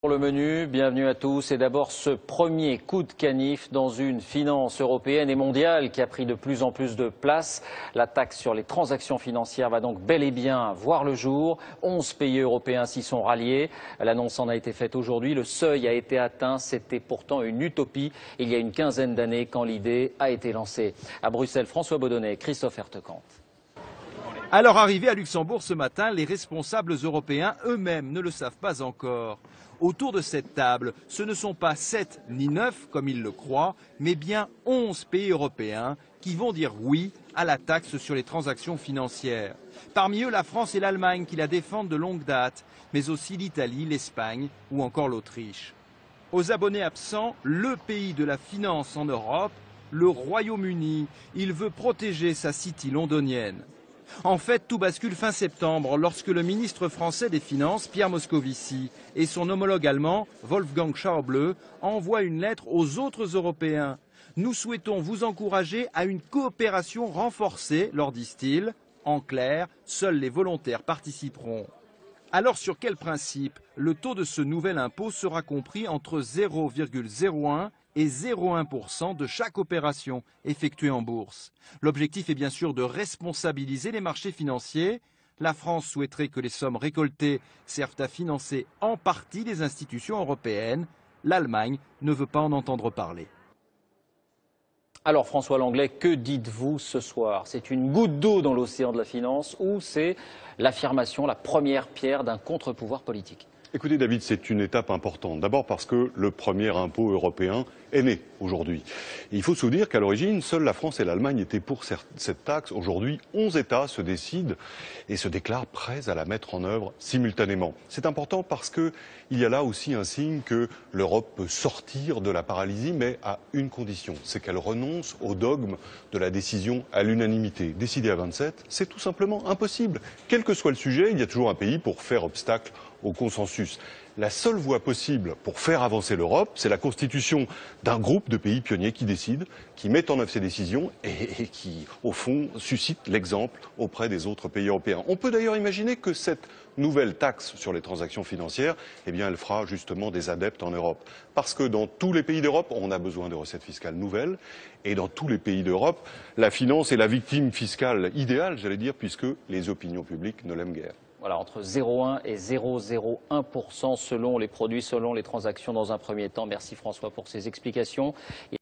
Pour le menu, bienvenue à tous. Et d'abord ce premier coup de canif dans une finance européenne et mondiale qui a pris de plus en plus de place. La taxe sur les transactions financières va donc bel et bien voir le jour. 11 pays européens s'y sont ralliés. L'annonce en a été faite aujourd'hui. Le seuil a été atteint. C'était pourtant une utopie il y a une quinzaine d'années quand l'idée a été lancée. À Bruxelles, François Baudonnet, Christophe Hertkamp. À leur arrivée à Luxembourg ce matin, les responsables européens eux-mêmes ne le savent pas encore. Autour de cette table, ce ne sont pas 7 ni 9 comme ils le croient, mais bien 11 pays européens qui vont dire oui à la taxe sur les transactions financières. Parmi eux, la France et l'Allemagne qui la défendent de longue date, mais aussi l'Italie, l'Espagne ou encore l'Autriche. Aux abonnés absents, le pays de la finance en Europe, le Royaume-Uni, il veut protéger sa city londonienne. En fait, tout bascule fin septembre lorsque le ministre français des Finances, Pierre Moscovici, et son homologue allemand, Wolfgang Schäuble, envoient une lettre aux autres Européens. Nous souhaitons vous encourager à une coopération renforcée, leur disent-ils. En clair, seuls les volontaires participeront. Alors sur quel principe le taux de ce nouvel impôt sera compris entre 0,01 et 0,1% de chaque opération effectuée en bourse? L'objectif est bien sûr de responsabiliser les marchés financiers. La France souhaiterait que les sommes récoltées servent à financer en partie les institutions européennes. L'Allemagne ne veut pas en entendre parler. Alors François Langlais, que dites-vous ce soir? C'est une goutte d'eau dans l'océan de la finance ou c'est l'affirmation, la première pierre d'un contre-pouvoir politique? Écoutez David, c'est une étape importante. D'abord parce que le premier impôt européen est né aujourd'hui. Il faut se souvenir qu'à l'origine, seules la France et l'Allemagne étaient pour cette taxe. Aujourd'hui, 11 États se décident et se déclarent prêts à la mettre en œuvre simultanément. C'est important parce qu'il y a là aussi un signe que l'Europe peut sortir de la paralysie, mais à une condition, c'est qu'elle renonce au dogme de la décision à l'unanimité. Décider à 27, c'est tout simplement impossible. Quel que soit le sujet, il y a toujours un pays pour faire obstacle au consensus. La seule voie possible pour faire avancer l'Europe, c'est la constitution d'un groupe de pays pionniers qui décident, qui mettent en œuvre ces décisions et qui, au fond, suscitent l'exemple auprès des autres pays européens. On peut d'ailleurs imaginer que cette nouvelle taxe sur les transactions financières, eh bien, elle fera justement des adeptes en Europe. Parce que dans tous les pays d'Europe, on a besoin de recettes fiscales nouvelles. Et dans tous les pays d'Europe, la finance est la victime fiscale idéale, j'allais dire, puisque les opinions publiques ne l'aiment guère. Voilà, entre 0,1 et 0,01% selon les produits, selon les transactions dans un premier temps. Merci François pour ces explications.